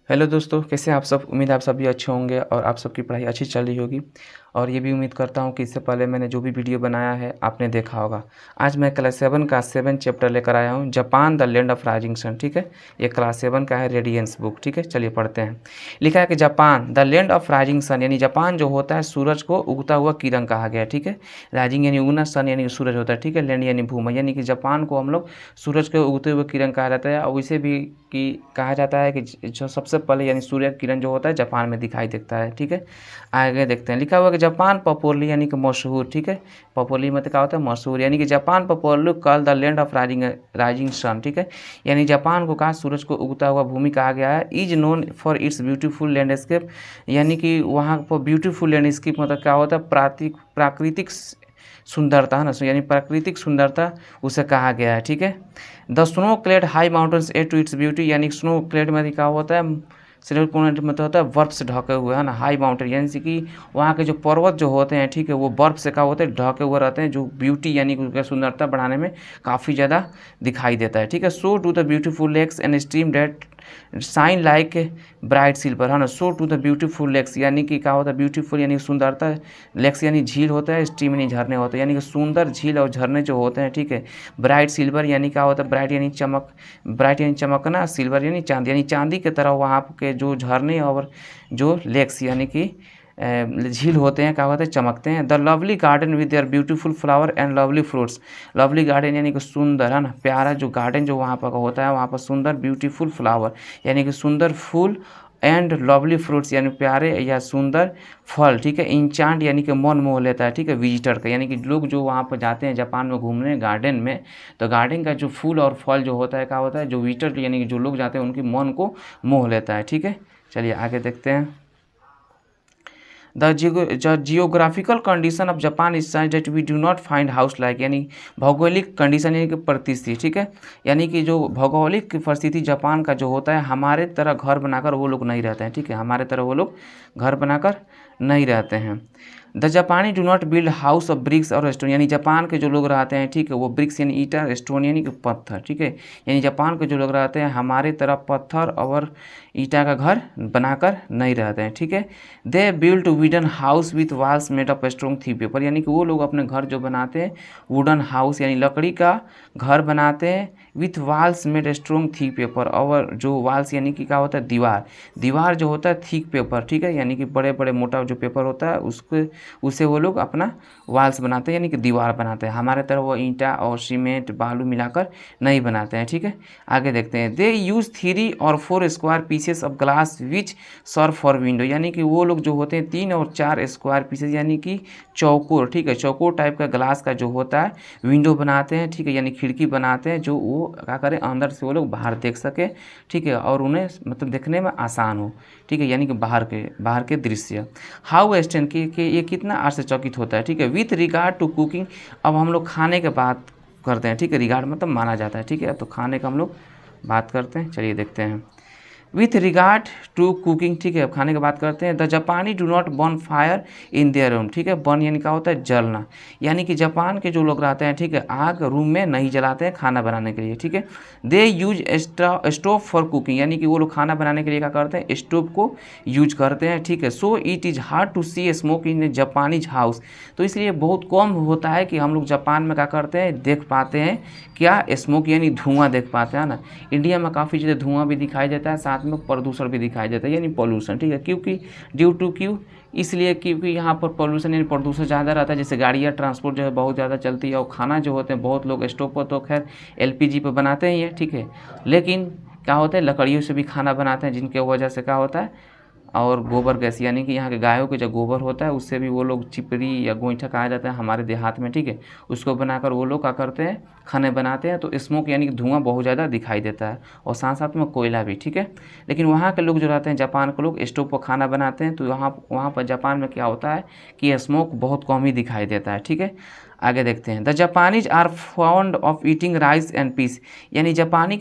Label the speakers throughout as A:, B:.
A: Hello दोस्तों, कैसे हैं आप सब। उम्मीद है आप सब भी अच्छे होंगे और आप सबकी पढ़ाई अच्छी चल रही होगी। और ये भी उम्मीद करता हूँ कि इससे पहले मैंने जो भी वीडियो बनाया है आपने देखा होगा। आज मैं क्लास 7 का 7 चैप्टर लेकर आया हूँ, Japan the land of rising sun. ठीक है, ये क्लास 7 का है, रेडियंस बुक। ठीक है, चलिए पढ़ते हैं। लिखा है कि Japan the land of rising sun, यानी जापान जो होता है सूरज को उगता हुआ किरण कहा गया है। ठीक है, राइजिंग यानी उगना, सन यानी सूरज होता है। ठीक है, लैंड यानी भूमि, यानी कि जापान को हम लोग सूरज के उगते हुए किरण कहा जाता है। और इसे भी कि कहा जाता है कि जो सबसे पहले यानी सूर्य किरण जो होता है जापान में दिखाई देता है। ठीक है, आगे देखते हैं। लिखा हुआ है कि जापान पॉपुलरली यानी कि मशहूर। ठीक है, पॉपुलरली मतलब क्या होता है, मशहूर, यानी कि Japan popularly called the land of rising sun. ठीक है, यानी जापान को कहा सूरज को उगता हुआ भूमि कहा गया है। Is known for its beautiful landscape, यानी कि वहाँ पर ब्यूटीफुल लैंडस्केप मतलब क्या होता है, प्राकृतिक सुंदरता है ना, यानी प्राकृतिक सुंदरता उसे कहा गया है। ठीक है, the snow clad high mountains add to its beauty, यानी स्नो क्लेड में क्या होता है, सिलेक्ट मतलब होता है बर्फ से ढके हुए, है ना। हाई माउंटेन यानी कि वहाँ के जो पर्वत जो होते हैं, ठीक है, वो बर्फ से क्या होते हैं, ढके हुए रहते हैं, जो ब्यूटी यानी कि उसका सुंदरता बढ़ाने में काफ़ी ज़्यादा दिखाई देता है। ठीक है, so to the beautiful lakes and stream that shine like bright silver, है ना। So to the beautiful lakes, यानी कि क्या होता है, ब्यूटीफुल यानी सुंदरता, लेक्स यानी झील होता है, स्ट्रीम यानी झरने होते हैं, यानी कि सुंदर झील और झरने जो होते हैं। ठीक है, ब्राइट सिल्वर यानी क्या होता है, ब्राइट यानी चमक, ब्राइट यानी चमकना, सिल्वर यानी चांदी, यानी चांदी की तरह वहाँ के जो झरने और जो लेक्स यानी कि झील होते हैं, क्या होते हैं, चमकते हैं। The lovely garden with their beautiful flower and lovely fruits, lovely garden यानी कि सुंदर, है ना, प्यारा जो गार्डन जो वहाँ पर होता है, वहाँ पर सुंदर ब्यूटीफुल फ्लावर यानी कि सुंदर फूल, एंड लवली फ्रूट्स यानी प्यारे या सुंदर फल। ठीक है, इंचांट यानी कि मन मोह लेता है। ठीक है, विजिटर का, यानी कि लोग जो वहाँ पर जाते हैं जापान में घूमने गार्डन में, तो गार्डन का जो फूल और फल जो होता है, क्या होता है, जो विजिटर यानी कि जो लोग जाते हैं उनकी मन को मोह लेता है। ठीक है, चलिए आगे देखते हैं। The geographical condition of Japan is such that we do not find house like, यानी भौगोलिक कंडीशन यानी कि परिस्थिति। ठीक है, यानी कि जो भौगोलिक परिस्थिति जापान का जो होता है, हमारे तरह घर बनाकर वो लोग नहीं रहते हैं। ठीक है, हमारे तरह वो लोग घर बनाकर नहीं रहते हैं। द जापानी do not build house of BRICS और स्टोन, यानी जापान के जो लोग रहते हैं, ठीक है, वो ब्रिक्स यानी ईटा, स्टोन यानी कि पत्थर। ठीक है, यानी जापान के जो लोग रहते हैं हमारे तरफ पत्थर और ईटा का घर बनाकर नहीं रहते हैं। ठीक है, they build wooden house with walls made of strong थी पेपर, यानी कि वो लोग अपने घर जो बनाते हैं वुडन हाउस यानी लकड़ी का घर बनाते हैं, विथ वॉल्स मेड स्ट्रॉन्ग थी पेपर, और जो वॉल्स यानी कि क्या होता है, दीवार, दीवार जो होता है थिक पेपर। ठीक है, यानी कि बड़े बड़े मोटा जो पेपर होता है उससे वो लोग अपना वॉल्स बनाते हैं, यानी कि दीवार बनाते हैं। हमारे तरह वो ईंटा और सीमेंट बालू मिलाकर नहीं बनाते हैं। ठीक है, आगे देखते हैं। दे यूज 3 और 4 square pieces of glass which serve for window, यानी कि वो लोग जो होते हैं 3 और 4 स्क्वायर पीसेस यानी कि चौकोर, ठीक है, चौकोर टाइप का ग्लास का जो होता है विंडो बनाते हैं। ठीक है, यानी खिड़की बनाते हैं, जो वो क्या करें, अंदर से वो लोग बाहर देख सके। ठीक है, और उन्हें मतलब देखने में आसान हो। ठीक है, यानी कि बाहर के दृश्य। हाउ एस्टेन कि ये कितना आश्चर्यचकित होता है। ठीक है, विथ रिगार्ड टू कुकिंग, अब हम लोग खाने के बात करते हैं। ठीक है, रिगार्ड मतलब माना जाता है। ठीक है, तो खाने का हम लोग बात करते हैं, चलिए देखते हैं। विथ रिगार्ड टू कुकिंग, ठीक है, अब खाने की बात करते हैं। द जापानी do not burn fire in their room, ठीक है, बर्न यानी क्या होता है, जलना, यानी कि जापान के जो लोग रहते हैं, ठीक है, आग रूम में नहीं जलाते हैं खाना बनाने के लिए। ठीक है, दे यूज स्टोव फॉर कुकिंग, यानी कि वो लोग खाना बनाने के लिए क्या करते हैं, स्टोव को यूज करते हैं। ठीक है, so it is hard to see smoke in a Japanese house, तो इसलिए बहुत कम होता है कि हम लोग जापान में क्या करते हैं, देख पाते हैं क्या, स्मोक यानी धुआं देख पाते हैं ना। इंडिया में काफ़ी ज़्यादा धुआं भी दिखाई देता है, साथ में प्रदूषण भी दिखाई देता है, यानी पॉल्यूशन। ठीक है, क्योंकि ड्यू टू क्यों, इसलिए क्योंकि यहाँ पर पॉल्यूशन यानी प्रदूषण ज़्यादा रहता है। जैसे गाड़ियाँ ट्रांसपोर्ट जो है बहुत ज़्यादा चलती है, और खाना जो होते हैं बहुत लोग स्टोव पर तो खैर एलपीजी पर बनाते ही हैं। ठीक है, लेकिन क्या होता है, लकड़ियों से भी खाना बनाते हैं, जिनके वजह से क्या होता है, और गोबर गैस यानी कि यहाँ के गायों के जो गोबर होता है उससे भी वो लोग चिपड़ी या गोईठा कहा जाता है हमारे देहात में। ठीक है, उसको बनाकर वो लोग क्या करते हैं, खाने बनाते हैं, तो स्मोक यानी कि धुआं बहुत ज़्यादा दिखाई देता है, और साथ साथ में कोयला भी। ठीक है, लेकिन वहाँ के लोग जो रहते हैं, जापान के लोग स्टोव पर खाना बनाते हैं, तो वहाँ पर जापान में क्या होता है कि स्मोक बहुत कम ही दिखाई देता है। ठीक है, आगे देखते हैं, the Japanese are found of eating rice and peace, यानी जापानी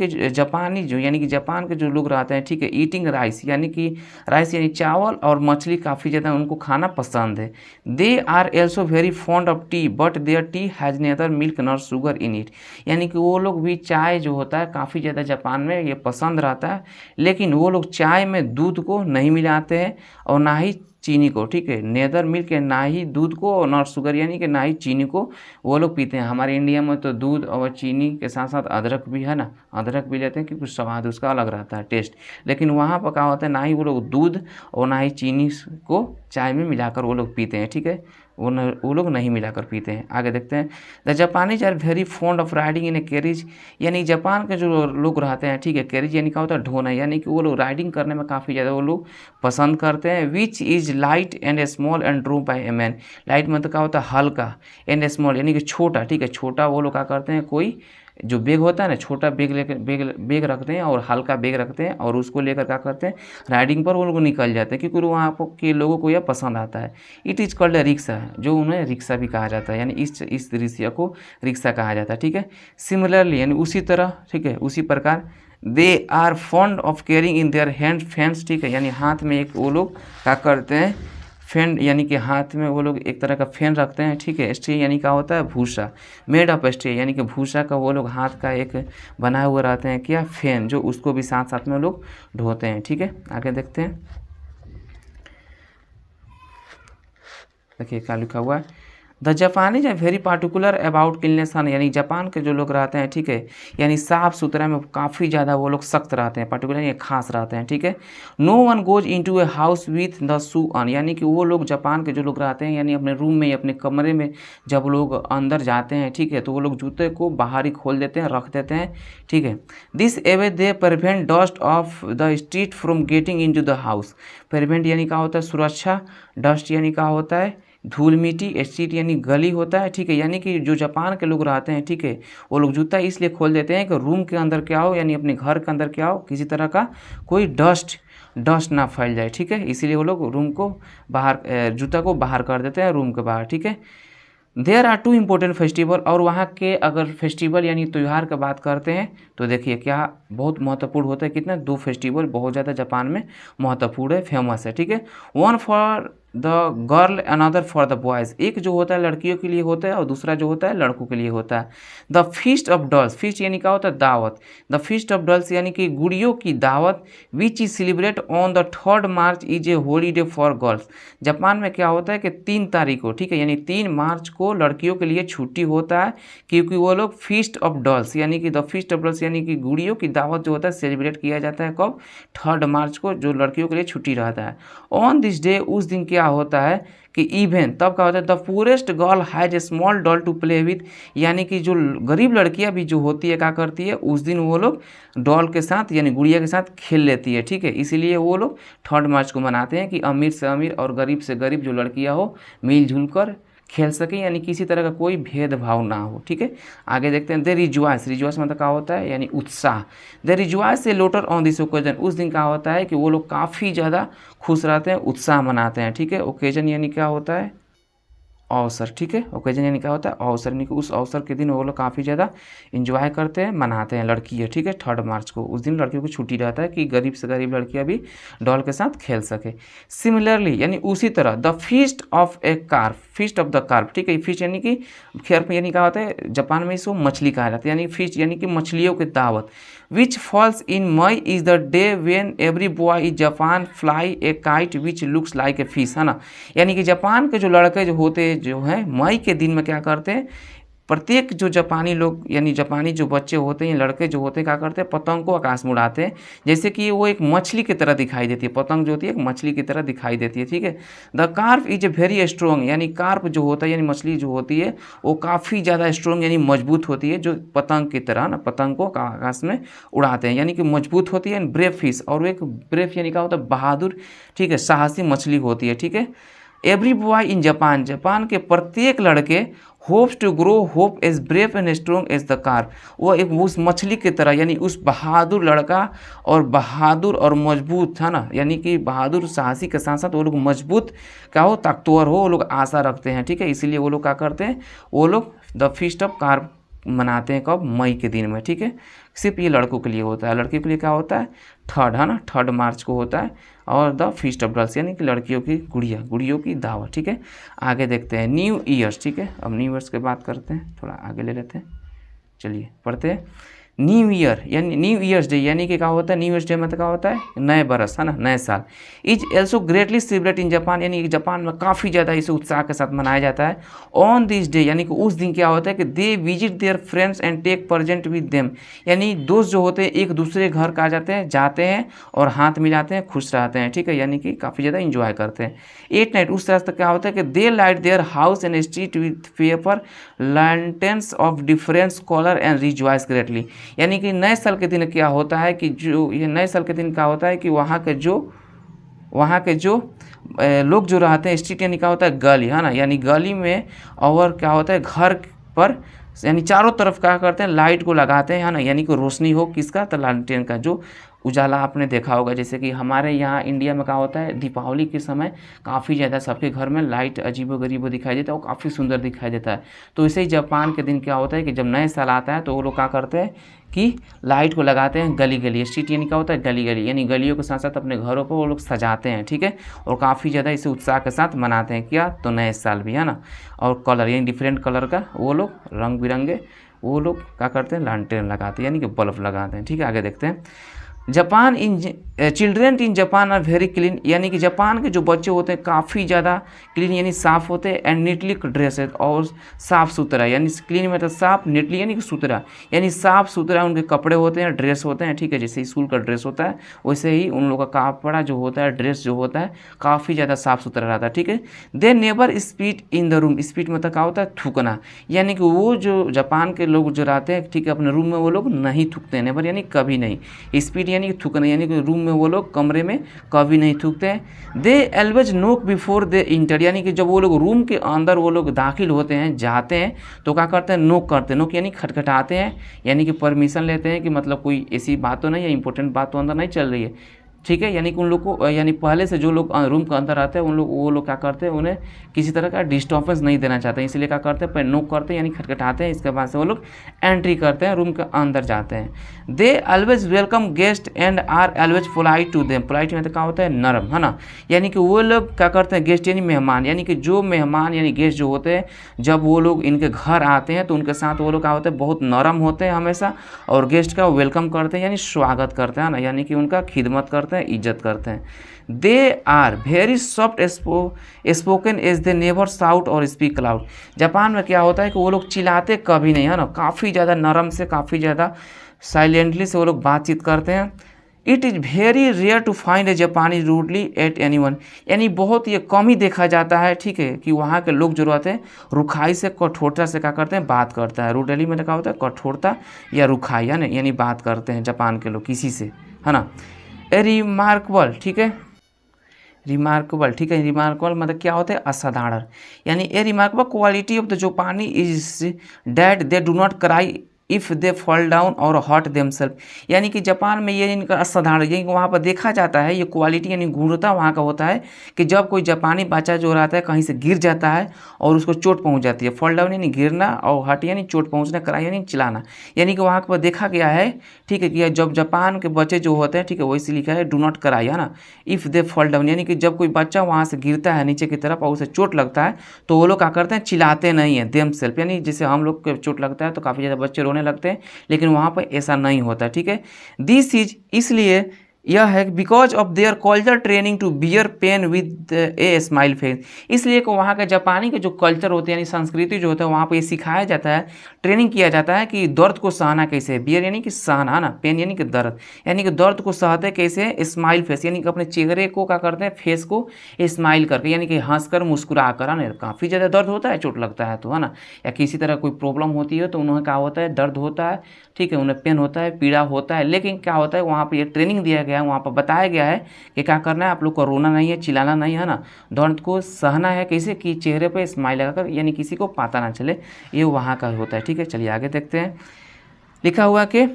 A: जो यानी कि जापान के जो लोग रहते हैं, ठीक है, ईटिंग राइस यानी कि राइस यानी चावल और मछली काफ़ी ज़्यादा उनको खाना पसंद है। They are also very fond of tea but their tea has neither milk not sugar in it, यानी कि वो लोग भी चाय जो होता है काफ़ी ज़्यादा जापान में ये पसंद रहता है, लेकिन वो लोग चाय में दूध को नहीं मिलाते हैं और ना ही चीनी को, ठीक है, नेदर मिल्क है, ना ही दूध को और नॉट शुगर यानी कि ना ही चीनी को वो लोग पीते हैं। हमारे इंडिया में तो दूध और चीनी के साथ साथ अदरक भी है ना, अदरक भी लेते हैं क्योंकि स्वाद उसका अलग रहता है, टेस्ट, लेकिन वहाँ पर क्या होता है, ना ही वो लोग दूध और ना ही चीनी को चाय में मिलाकर वो लोग पीते हैं, ठीक है, वो लोग नहीं मिलाकर पीते हैं। आगे देखते हैं, the Japanese are very fond of riding in a carriage, यानी जापान के जो लोग रहते हैं, ठीक है, कैरिज यानी क्या होता है, ढोना, यानी कि वो लोग राइडिंग करने में काफ़ी ज़्यादा वो लोग पसंद करते हैं। Which is light and small and Drew bye a man, light मतलब क्या होता है, हल्का, एंड स्मॉल यानी कि छोटा, ठीक है, छोटा वो लोग क्या करते हैं, कोई जो बैग होता है ना, छोटा बैग लेकर बैग रखते हैं और हल्का बैग रखते हैं और उसको लेकर क्या करते हैं, राइडिंग पर वो लोग निकल जाते हैं, क्योंकि वहाँ के लोगों को यह पसंद आता है। It is called a rickshaw, जो उन्हें रिक्शा भी कहा जाता है, यानी इस दृश्य को रिक्शा कहा जाता है, ठीक है। सिमिलरली यानी उसी तरह, ठीक है, उसी प्रकार, they are fond of carrying in their hand fans, ठीक है, यानी हाथ में एक वो लोग क्या करते हैं, फैन, यानी कि हाथ में वो लोग एक तरह का फैन रखते हैं, ठीक है। स्ट्रे यानी क्या होता है, भूसा, मेड ऑफ स्ट्रे यानी कि भूसा का वो लोग हाथ का एक बनाए हुए रहते हैं क्या, फैन, जो उसको भी साथ साथ में वो लोग ढोते हैं, ठीक है। आगे देखते हैं, देखिए क्या लिखा हुआ है, the Japanese are very particular about cleanness, यानी जापान के जो लोग रहते हैं, ठीक है, यानी साफ़ सुथरा में काफ़ी ज़्यादा वो लोग सख्त रहते हैं, पार्टिकुलर ये खास रहते हैं, ठीक है। No one goes into a house with the shoe on, यानी कि वो लोग जापान के जो लोग रहते हैं, यानी अपने रूम में, अपने कमरे में जब लोग अंदर जाते हैं, ठीक है, तो वो लोग जूते को बाहर ही खोल देते हैं, रख देते हैं, ठीक है। This away they prevent dust of the street from getting into the house, prevent यानी क्या होता है, सुरक्षा, डस्ट यानी क्या होता है, धूल मिट्टी, स्ट्रीट यानी गली होता है, ठीक है, यानी कि जो जापान के लोग रहते हैं, ठीक है, वो लोग जूता इसलिए खोल देते हैं कि रूम के अंदर क्या हो, यानी अपने घर के अंदर क्या हो, किसी तरह का कोई डस्ट ना फैल जाए, ठीक है, इसीलिए वो लोग रूम को बाहर, जूता को बाहर कर देते हैं रूम के बाहर, ठीक है। There are two important festival, और वहाँ के अगर फेस्टिवल यानी त्यौहार की बात करते हैं तो देखिए क्या बहुत महत्वपूर्ण होता है, कितना, 2 फेस्टिवल बहुत ज़्यादा जापान में महत्वपूर्ण है, फेमस है, ठीक है। One for the girl another for the boys, एक जो होता है लड़कियों के लिए होता है और दूसरा जो होता है लड़कों के लिए होता है। The feast of dolls, feast यानी क्या होता है, दावत, द फीस्ट ऑफ डॉल्स यानी कि गुड़ियों की दावत, which is celebrate on the 3rd March is a holiday for girls, Japan में क्या होता है कि 3 तारीख को, ठीक है, यानी 3 मार्च को लड़कियों के लिए छुट्टी होता है, क्योंकि वो लोग फीस्ट ऑफ डॉल्स यानी कि द फीस्ट ऑफ डॉल्स यानी कि गुड़ियों की दावत जो होता है सेलिब्रेट किया जाता है कब, 3rd मार्च को, जो लड़कियों के लिए छुट्टी रहता है। ऑन दिस डे, उस दिन क्या होता है कि इवन तब क्या होता है, the poorest girl has a small doll to play with, यानी कि जो गरीब लड़कियां भी जो होती है क्या करती है, उस दिन वो लोग डॉल के साथ यानी गुड़िया के साथ खेल लेती है, ठीक है, इसीलिए वो लोग 3rd मार्च को मनाते हैं कि अमीर से अमीर और गरीब से गरीब जो लड़कियां हो मिलजुल कर खेल सकें, यानी किसी तरह का कोई भेदभाव ना हो, ठीक है। आगे देखते हैं, दे रिजॉइस, रिजॉइस मतलब क्या होता है, यानी उत्साह, they rejoice a lot on this occasion, उस दिन क्या होता है कि वो लोग काफ़ी ज़्यादा खुश रहते हैं, उत्साह मनाते हैं, ठीक है। ओकेजन यानी क्या होता है, अवसर, ठीक है, ओकेजन यानी क्या होता है, अवसर, यानी कि उस अवसर के दिन वो लोग काफ़ी ज़्यादा इंजॉय करते हैं, मनाते हैं लड़कियाँ, ठीक है। 3rd मार्च को उस दिन लड़कियों को छुट्टी रहता है कि गरीब से गरीब लड़कियाँ भी डॉल के साथ खेल सके। सिमिलरली यानी उसी तरह, the feast of A carp, feast of the carp, ठीक है, फिश यानी कि कार्प यानी क्या होता है, जापान में इसको मछली कहा जाता है, यानी फिश यानी कि मछलियों की दावत, which falls in May is the day when every boy is Japan fly a kite which looks like a fish, है ना, यानी कि जापान के जो लड़के जो होते जो हैं मई के दिन में क्या करते हैं, प्रत्येक जो जापानी लोग यानी जापानी जो बच्चे होते हैं, लड़के जो होते हैं क्या करते हैं, पतंग को आकाश में उड़ाते हैं, जैसे कि वो एक मछली की तरह दिखाई देती है, पतंग जो होती है एक मछली की तरह दिखाई देती है, ठीक है। The carp is a very strong, यानी कार्प जो होता है यानी मछली जो होती है वो काफ़ी ज़्यादा स्ट्रॉन्ग यानी मजबूत होती है, जो पतंग की तरह ना पतंग को आकाश में उड़ाते हैं, यानी कि मजबूत होती है, ब्रेव फिश, और वो एक ब्रेव यानी क्या होता है, बहादुर, ठीक है, साहसी मछली होती है, ठीक है। Every boy in Japan, Japan के प्रत्येक लड़के hopes to grow hope as brave and strong as the car. वो एक उस मछली की तरह, यानी उस बहादुर लड़का और बहादुर और मजबूत है ना, यानी कि बहादुर साहसी के साथ साथ वो लोग मजबूत क्या हो, ताकतवर हो, वो लोग आशा रखते हैं। ठीक है, इसीलिए वो लोग क्या करते हैं, वो लोग द फीस्ट ऑफ कार मनाते हैं कब, मई के दिन में। ठीक है, सिर्फ ये लड़कों के लिए होता है, लड़कियों के लिए क्या होता है, थर्ड है ना, 3 मार्च को होता है। और द फीस्ट ऑफ गर्ल्स यानी कि लड़कियों की गुड़ियों की दावत। ठीक है, आगे देखते हैं न्यू ईयर्स। ठीक है, अब न्यू ईयर्स की बात करते हैं, थोड़ा आगे ले लेते हैं, चलिए पढ़ते हैं। न्यू ईयर यानी न्यू ईयर्स डे, यानी कि क्या होता है, न्यू ईयर्स डे मतलब क्या होता है, नए बरस है ना, नए साल। Is also greatly celebrate in Japan, यानी कि जापान में काफ़ी ज़्यादा इसे उत्साह के साथ मनाया जाता है। ऑन दिस डे, यानी कि उस दिन क्या होता है कि they visit their friends and take present with them, यानी दोस्त जो होते हैं एक दूसरे घर का जाते हैं और हाथ मिलाते हैं, खुश रहते हैं। ठीक है, यानी कि काफ़ी ज़्यादा इंजॉय करते हैं। 8 नाइट उस तरह से क्या होता है कि they light their house and street with paper lanterns of different colour and rejoice greatly, यानी कि नए साल के दिन क्या होता है कि जो ये नए साल के दिन क्या होता है कि वहाँ के जो लोग जो रहते हैं, स्ट्रीट यानी क्या होता है, गली है ना, यानी गली में, और क्या होता है घर पर, यानी चारों तरफ क्या करते हैं, लाइट को लगाते हैं है ना, यानी कि रोशनी हो किसका, तो लालटेन का जो उजाला आपने देखा होगा। जैसे कि हमारे यहाँ इंडिया में क्या होता है, दीपावली के समय काफ़ी ज़्यादा सबके घर में लाइट अजीबो-गरीबो दिखाई देता है, वो काफ़ी सुंदर दिखाई देता है। तो इसे ही जापान के दिन क्या होता है कि जब नए साल आता है तो वो लोग क्या करते हैं कि लाइट को लगाते हैं गली गली, स्ट्रीट यानी क्या होता है, गली गली, यानी गलियों के साथ साथ अपने घरों को वो लोग सजाते हैं। ठीक है, और काफ़ी ज़्यादा इसे उत्साह के साथ मनाते हैं, क्या तो नए साल भी है ना। और कलर यानी डिफरेंट कलर का वो लोग रंग बिरंगे वो लोग क्या करते हैं, लालटेन लगाते हैं, यानी कि बल्ब लगाते हैं। ठीक है, आगे देखते हैं। Japan in children in Japan are very clean, यानी कि जापान के जो बच्चे होते हैं काफ़ी ज़्यादा क्लीन यानी साफ़ होते हैं, एंड नीटली ड्रेस है और साफ़ सुथरा, यानी क्लीन मतलब साफ़, नीटली यानी कि सुथरा, यानी साफ़ सुथरा उनके कपड़े होते हैं, ड्रेस होते हैं। ठीक है, जैसे स्कूल का ड्रेस होता है वैसे ही उन लोगों का कपड़ा जो होता है, ड्रेस जो होता है काफ़ी ज़्यादा साफ़ सुथरा रहता है। ठीक है, they never spit in the room, spit मतलब क्या होता है, थूकना, यानी कि वो जो जापान के लोग जो रहते हैं, ठीक है, अपने रूम में वो लोग नहीं थूकते हैं, नेवर यानी कभी नहीं, स्पीट यानी कि थूकना, यानी कि रूम में वो लोग कमरे में कभी नहीं थूकते हैं। दे एल्वेज नोक बिफोर दे इंटर, यानी कि जब वो लोग रूम के अंदर वो लोग दाखिल होते हैं, जाते हैं तो क्या करते हैं, नोक करते हैं, नोक यानी खटखटाते हैं, यानी कि परमिशन लेते हैं कि मतलब कोई ऐसी बात तो नहीं है, इंपॉर्टेंट बात तो अंदर नहीं चल रही है। ठीक है, यानी कि उन लोग को, यानी पहले से जो लोग रूम के अंदर आते हैं वो लोग क्या करते हैं, उन्हें किसी तरह का डिस्टर्बेंस नहीं देना चाहते हैं, इसलिए क्या करते हैं, पहले नोक करते हैं यानी खटखटाते हैं, इसके बाद से वो लोग एंट्री करते हैं, रूम के अंदर जाते हैं। They always welcome guest and are always polite to them, polite मतलब क्या होता है, नरम है ना, यानी कि वो लोग क्या करते हैं, गेस्ट यानी मेहमान, यानी कि जो मेहमान यानी गेस्ट जो होते हैं जब वो लोग इनके घर आते हैं तो उनके साथ वो लोग क्या होते हैं, बहुत नरम होते हैं हमेशा, और गेस्ट का वेलकम करते हैं यानी स्वागत करते हैं ना, यानी कि उनका खिदमत करते हैं, इज्जत करते हैं। They are very soft spoken as they never shout or speak loud, Japan में क्या होता है कि वो लोग चिल्लाते कभी नहीं है ना, काफ़ी ज़्यादा नरम से, काफ़ी ज़्यादा साइलेंटली से वो लोग बातचीत करते हैं। It is very rare to find a Japani rudely eight anyone, यानी बहुत ये कम ही देखा जाता है। ठीक है, कि वहाँ के लोग जो रहते हैं रुखाई से, कठोरता से क्या करते हैं, बात करता है। रूडली में क्या होता है, कठोरता या रुखाई है ना, यानी बात करते हैं जापान के लोग किसी से, है ना। ए रिमार्केबल, ठीक है, रिमार्केबल, ठीक है, रिमार्केबल मतलब क्या होता है, असाधारण, यानी a remarkable quality of the Japani is that they do not cry if they fall down और हॉट देमसेल्फ, यानी कि जापान में ये इनका असाधारण, यानी कि वहाँ पर देखा जाता है, ये क्वालिटी यानी गुणवत्ता वहाँ का होता है कि जब कोई जापानी बच्चा जो रहता है कहीं से गिर जाता है और उसको चोट पहुँच जाती है, फॉल डाउन यानी गिरना और हॉट यानी चोट पहुँचना, कराई यानी चिल्लाना, यानी कि वहाँ पर देखा गया है। ठीक है, कि जब जापान के बच्चे जो होते हैं, ठीक है, वैसे लिखा है डू नॉट कराई है ना, इफ़ दे फॉल डाउन, यानी कि जब कोई बच्चा वहाँ से गिरता है नीचे की तरफ और उसे चोट लगता है तो वो लोग क्या करते हैं, चिल्लाते नहीं है, देम सेल्फ, यानी जैसे हम लोग को चोट लगता है तो काफ़ी ज़्यादा बच्चे रोने लगते हैं, लेकिन वहाँ पर ऐसा नहीं होता। ठीक है, दिस इज इसलिए यह है because of their culture training to bear pain with a smile face, इसलिए कि वहाँ के जापानी के जो कल्चर होते हैं यानी संस्कृति जो होता है वहाँ पर ये सिखाया जाता है, ट्रेनिंग किया जाता है कि दर्द को सहना कैसे है, बियर यानी कि सहना ना, पेन यानी कि दर्द, यानी कि दर्द को सहते कैसे, स्माइल फेस, यानी कि अपने चेहरे को क्या करते हैं, फेस को स्माइल करके, यानी कि हंसकर मुस्कुरा कर, है ना, काफ़ी ज़्यादा दर्द होता है, चोट लगता है तो, है ना, या किसी तरह कोई प्रॉब्लम होती है तो उन्हें क्या होता है, दर्द होता है, ठीक है, उन्हें पेन होता है, पीड़ा होता है, लेकिन क्या होता है वहाँ पर ये ट्रेनिंग दिया गया गया है, वहाँ पर बताया गया है कि क्या करना है, आप लोग को रोना नहीं है, चिल्लाना नहीं है ना, दर्द को सहना है, कैसे कि चेहरे पे स्माइल लगाकर, यानी किसी को पता ना चले, ये वहाँ का होता है। ठीक है, चलिए आगे देखते हैं। लिखा हुआ कि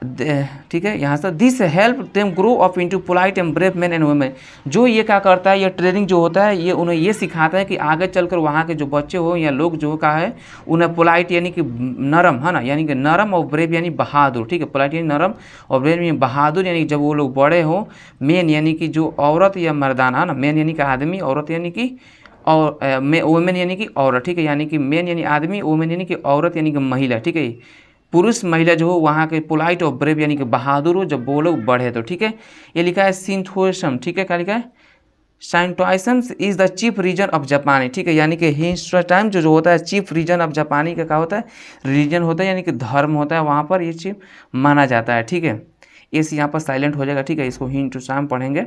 A: ठीक है, यहाँ से this help them grow up into polite and brave man and women. जो ये क्या करता है, ये ट्रेनिंग जो होता है, ये उन्हें ये सिखाता है कि आगे चलकर वहाँ के जो बच्चे हो या लोग जो का है, उन्हें पोलाइट यानी कि नरम है ना, यानी कि नरम, और ब्रेव यानी बहादुर। ठीक है, पोलाइट यानी नरम और ब्रेव यानी बहादुर, यानी जब वो लोग बड़े हो, मेन यानी कि जो औरत या मर्दाना है ना, मेन यानी कि आदमी, औरत यानी कि और वुमेन यानी कि औरत। ठीक है, यानी कि मेन यानी आदमी, वुमेन यानी कि औरत यानी कि महिला। ठीक है, पुरुष महिला जो हो वहाँ के पोलाइट और ब्रेव यानी कि बहादुर हो जब वो लोग बढ़े तो। ठीक है, ये लिखा है सिंथोइसम। ठीक है, क्या लिखा है, Shintoism is the chief reason of Japani. ठीक है, यानी कि हिंदुस्तान जो होता है चीफ रीजन ऑफ जापानी का क्या होता है, रीजन होता है, यानी कि धर्म होता है, वहाँ पर ये चीफ माना जाता है। ठीक है, इस यहाँ पर साइलेंट हो जाएगा। ठीक है, इसको हिंट टू शाम पढ़ेंगे।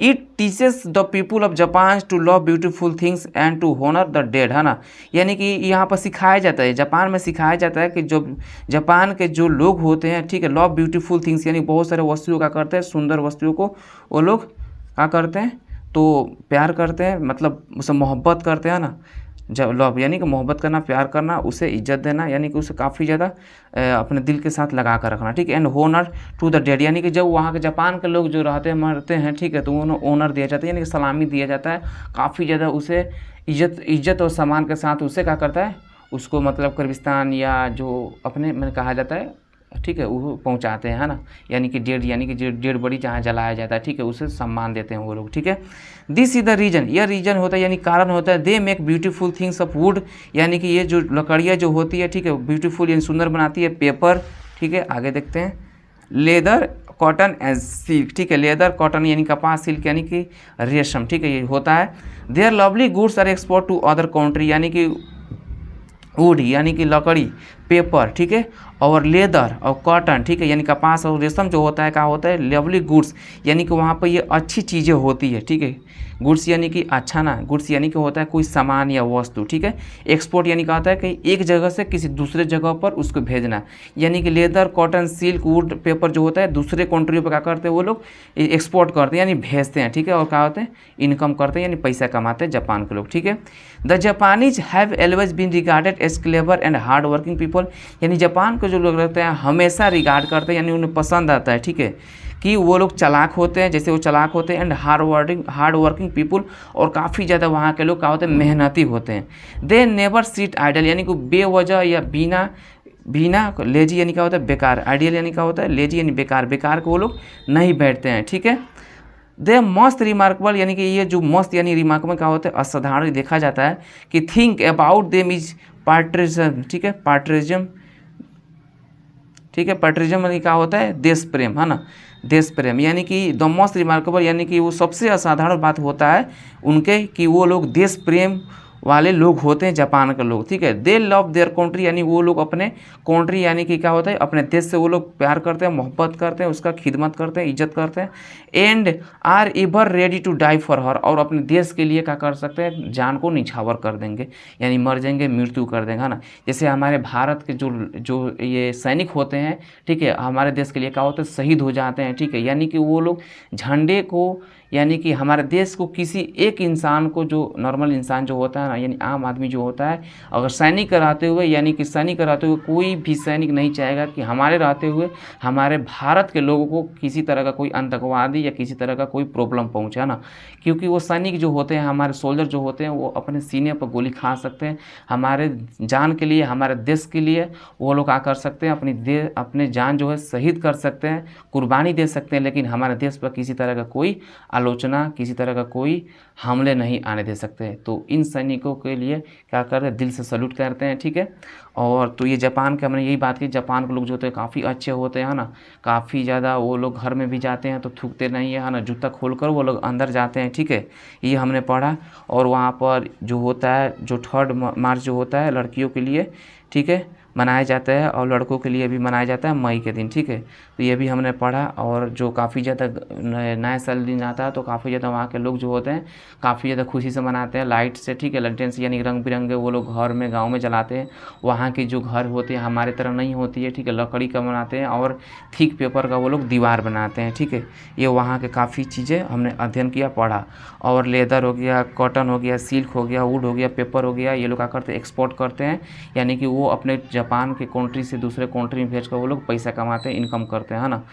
A: It teaches the people of Japan to love beautiful things and to honour the dead, है ना, यानी कि यहाँ पर सिखाया जाता है, जापान में सिखाया जाता है कि जो जापान के जो लोग होते हैं, ठीक है, लव ब्यूटीफुल थिंग्स यानी बहुत सारे वस्तुओं का करते हैं, सुंदर वस्तुओं को वो लोग क्या करते हैं, तो प्यार करते हैं, मतलब उसे मोहब्बत करते हैं ना, जब लव यानी कि मोहब्बत करना, प्यार करना, उसे इज्जत देना, यानी कि उसे काफ़ी ज़्यादा अपने दिल के साथ लगा कर रखना। ठीक है, and honour to the dead, यानी कि जब वहाँ के जापान के लोग जो रहते हैं, मरते हैं, ठीक है, तो उन्हें ओनर दिया जाता है, यानी कि सलामी दिया जाता है, काफ़ी ज़्यादा उसे इज्जत और सम्मान के साथ उसे क्या करता है, उसको मतलब कब्रिस्तान या जो अपने में कहा जाता है, ठीक है, वो पहुंचाते हैं, है ना, यानी कि डेड बॉडी जहाँ जलाया जाता है, ठीक है, उसे सम्मान देते हैं वो लोग। ठीक है, दिस इज द रीजन, यह रीजन होता है यानी कारण होता है, they make beautiful things of would, यानी कि ये जो लकड़ियाँ जो होती है, ठीक है, ब्यूटीफुल यानी सुंदर बनाती है, पेपर। ठीक है, आगे देखते हैं, लेदर कॉटन एंड सिल्क। ठीक है, लेदर कॉटन यानी कपास, सिल्क यानी कि रेशम। ठीक है, ये होता है। Their lovely goods are export to other country, यानी कि वुड यानी कि लकड़ी, पेपर, ठीक है, और लेदर और कॉटन, ठीक है, यानी कपास और रेशम जो होता है क्या होता है, लवली गुड्स, यानी कि वहाँ पर ये अच्छी चीज़ें होती है। ठीक है, गुड्स यानी कि अच्छा ना, गुड्स यानी कि होता है कोई सामान या वस्तु। ठीक है, एक्सपोर्ट यानी क्या होता है कि एक जगह से किसी दूसरे जगह पर उसको भेजना, यानी कि leather cotton silk would paper जो होता है दूसरे कंट्रियों पर क्या करते हैं वो लोग, एक्सपोर्ट करते हैं यानी भेजते हैं। ठीक है, और क्या होते हैं, इनकम करते हैं यानी पैसा कमाते हैं जापान के लोग। ठीक है, the Japanese have always been regarded as clever and hard working people, यानी जापान के जो लोग रहते हैं हमेशा रिगार्ड करते हैं, यानी उन्हें पसंद आता है, ठीक है, कि वो लोग चालाक होते हैं, जैसे वो चालाक होते हैं, एंड हार्ड वर्किंग पीपुल, और काफ़ी ज़्यादा वहाँ के लोग क्या होते हैं, मेहनती होते हैं। दे नेवर सिट आइडल, यानी कि बेवजह या बिना लेजी यानी क्या होता है, बेकार, आइडियल यानी क्या होता है, लेजी यानी बेकार, बेकार को वो लोग नहीं बैठते हैं। ठीक है, दे मस्त रिमार्केबल, यानी कि ये जो मस्त यानी रिमार्केबल क्या होता है, असाधारण देखा जाता है, कि think about them is patriotism. ठीक है, पैट्रियटिज्म, ठीक है, पैट्रियटिज्म यानी क्या होता है, देश प्रेम, है ना, देश प्रेम, यानी कि द मोस्ट रिमार्केबल, यानी कि वो सबसे असाधारण बात होता है उनके कि वो लोग देश प्रेम वाले लोग होते हैं जापान के लोग। ठीक है, दे लव देयर कंट्री, यानी वो लोग अपने कंट्री यानी कि क्या होता है, अपने देश से वो लोग प्यार करते हैं, मोहब्बत करते हैं, उसका खिदमत करते हैं, इज्जत करते हैं, and are ever ready to die for her, और अपने देश के लिए क्या कर सकते हैं, जान को निछावर कर देंगे, यानी मर जाएंगे, मृत्यु कर देंगे, है ना। जैसे हमारे भारत के जो ये सैनिक होते हैं, ठीक है, हमारे देश के लिए क्या होता है, शहीद हो जाते हैं। ठीक है, यानी कि वो लोग झंडे को, यानी कि हमारे देश को, किसी एक इंसान को, जो नॉर्मल इंसान जो होता है ना, यानी आम आदमी जो होता है, अगर सैनिक रहते हुए, यानी कि सैनिक रहते हुए कोई भी सैनिक नहीं चाहेगा कि हमारे रहते हुए हमारे भारत के लोगों को किसी तरह का कोई आतंकवादी या किसी तरह का कोई प्रॉब्लम पहुंचे, है ना, क्योंकि वो सैनिक जो होते हैं, हमारे सोल्जर जो होते हैं, वो अपने सीने पर गोली खा सकते हैं, हमारे जान के लिए, हमारे देश के लिए वो लोग क्या कर सकते हैं, अपने जान जो है शहीद कर सकते हैं, कुर्बानी दे सकते हैं, लेकिन हमारे देश पर किसी तरह का कोई आलोचना, किसी तरह का कोई हमले नहीं आने दे सकते। तो इन सैनिकों के लिए क्या करते हैं, दिल से सल्यूट करते हैं। ठीक है, और तो ये जापान के, हमने यही बात की, जापान के लोग जो होते हैं काफ़ी अच्छे होते हैं, ना, काफ़ी ज़्यादा वो लोग घर में भी जाते हैं तो थूकते नहीं है ना, जूता खोलकर वो लोग अंदर जाते हैं। ठीक है, ये हमने पढ़ा। और वहाँ पर जो होता है, जो 3 मार्च जो होता है लड़कियों के लिए, ठीक है, मनाया जाता है और लड़कों के लिए भी मनाया जाता है मई के दिन, ठीक है। तो ये भी हमने पढ़ा और जो काफ़ी ज़्यादा नया साल दिन आता है तो काफ़ी ज़्यादा वहाँ के लोग जो होते हैं काफ़ी ज़्यादा खुशी से मनाते हैं लाइट से, ठीक है, लंटेन से, यानी रंग बिरंगे वो लोग घर में गाँव में जलाते हैं। वहाँ के जो घर होते हैं हमारे तरह नहीं होती है, ठीक है, लकड़ी का बनाते हैं और थिक पेपर का वो लोग दीवार बनाते हैं, ठीक है। ये वहाँ के काफ़ी चीज़ें हमने अध्ययन किया, पढ़ा। और लेदर हो गया, कॉटन हो गया, सिल्क हो गया, वुड हो गया, पेपर हो गया, ये लोग क्या करते हैं एक्सपोर्ट करते हैं, यानी कि वो अपने जापान के कंट्री से दूसरे कंट्री में भेज कर वो लोग पैसा कमाते हैं, इनकम करते हैं, है ना।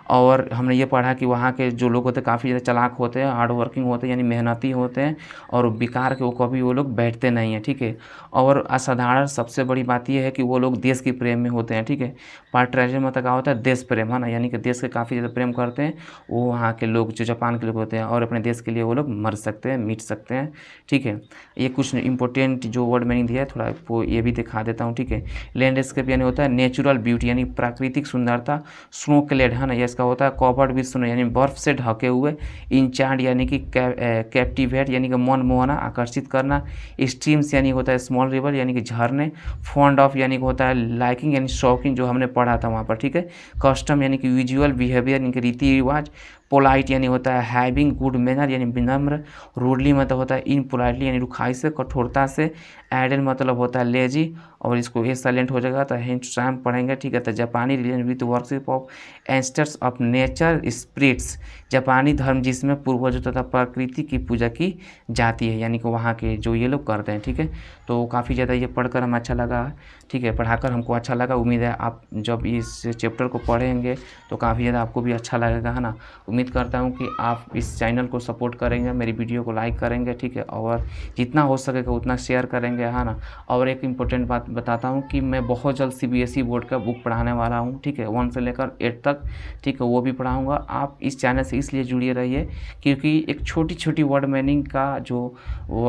A: और हमने ये पढ़ा कि वहाँ के जो लोग होते हैं काफ़ी ज़्यादा चालाक होते हैं, हार्ड वर्किंग होते हैं, यानी मेहनती होते हैं और बेकार के वो कभी वो लोग बैठते नहीं हैं, ठीक है। और असाधारण सबसे बड़ी बात ये है कि वो लोग देश के प्रेम में होते हैं, ठीक है। पाट्रियटिज्म मतलब क्या होता है, देश प्रेम, है ना, यानी कि देश के काफ़ी ज़्यादा प्रेम करते हैं वो वहाँ के लोग जो जापान के लोग होते हैं और अपने देश के लिए वो लोग मर सकते हैं, मिट सकते हैं, ठीक है। ये कुछ इंपॉर्टेंट जो वर्ड मीनिंग दिया है थोड़ा वो ये भी दिखा देता हूँ, ठीक है। लैंडस्केप यानी होता है नेचुरल ब्यूटी, यानी प्राकृतिक सुंदरता। स्नो क्लेड, है ना, ये इसका होता है कवर्ड विद स्नो, यानी बर्फ़ से ढके हुए। इंचार्ड यानी कि कैप्टिवेट, यानी कि मन मोहना, आकर्षित करना। स्ट्रीम्स यानी होता है स्मॉल रिवर, यानी कि झरने। फॉन्ड ऑफ यानी कि होता है लाइकिंग, यानी शौकीन, जो हमने पढ़ा था वहाँ पर, ठीक है। कस्टम यानी कि विजुअल बिहेवियर, यानी कि रीति रिवाज। पोलाइट यानी होता है हैविंग गुड मैनर, यानी विनम्र। रूडली मतलब होता है इनपोलाइटली, यानी रुखाई से, कठोरता से। एडल मतलब होता है लेजी, और इसको ए साइलेंट हो जाएगा तो हैंडसम पढ़ेंगे, ठीक है। तो जापानी religion with worship of ancestors of nature spirits, जापानी धर्म जिसमें पूर्वजों तथा प्रकृति की पूजा की जाती है, यानी कि वहाँ के जो ये लोग करते हैं, ठीक है। तो काफ़ी ज़्यादा ये पढ़कर हमें अच्छा लगा, ठीक है, पढ़ाकर हमको अच्छा लगा। उम्मीद है आप जब इस चैप्टर को पढ़ेंगे तो काफ़ी ज़्यादा आपको भी अच्छा लगेगा, है ना। उम्मीद करता हूँ कि आप इस चैनल को सपोर्ट करेंगे, मेरी वीडियो को लाइक करेंगे, ठीक है, और जितना हो सकेगा उतना शेयर करेंगे, है ना। और एक इम्पोर्टेंट बात बताता हूँ कि मैं बहुत जल्द सीबीएसई बोर्ड का बुक पढ़ाने वाला हूँ, ठीक है, 1 से लेकर 8 तक, ठीक है, वो भी पढ़ाऊँगा। आप इस चैनल से इसलिए जुड़े रहिए क्योंकि एक छोटी छोटी वर्ड मीनिंग का जो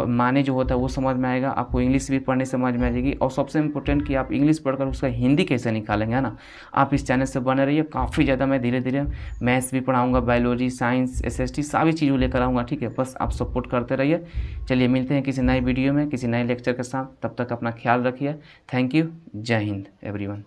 A: माने जो होता है वो समझ में आएगा, आपको इंग्लिश भी पढ़ने समझ में आ जाएगी, और सबसे इम्पोर्टेंट कि आप इंग्लिश पढ़कर उसका हिंदी कैसे निकालेंगे, है ना। आप इस चैनल से बने रहिए, काफ़ी ज़्यादा मैं धीरे धीरे मैथ्स भी पढ़ाऊँगा, बायोलॉजी, साइंस, एसएसटी सारी चीज़ों लेकर आऊँगा, ठीक है। बस आप सपोर्ट करते रहिए। चलिए मिलते हैं किसी नए वीडियो में, किसी नए लेक्चर के साथ, तब तक अपना ख्याल रखिए। Thank you. जय हिंद एवरीवन।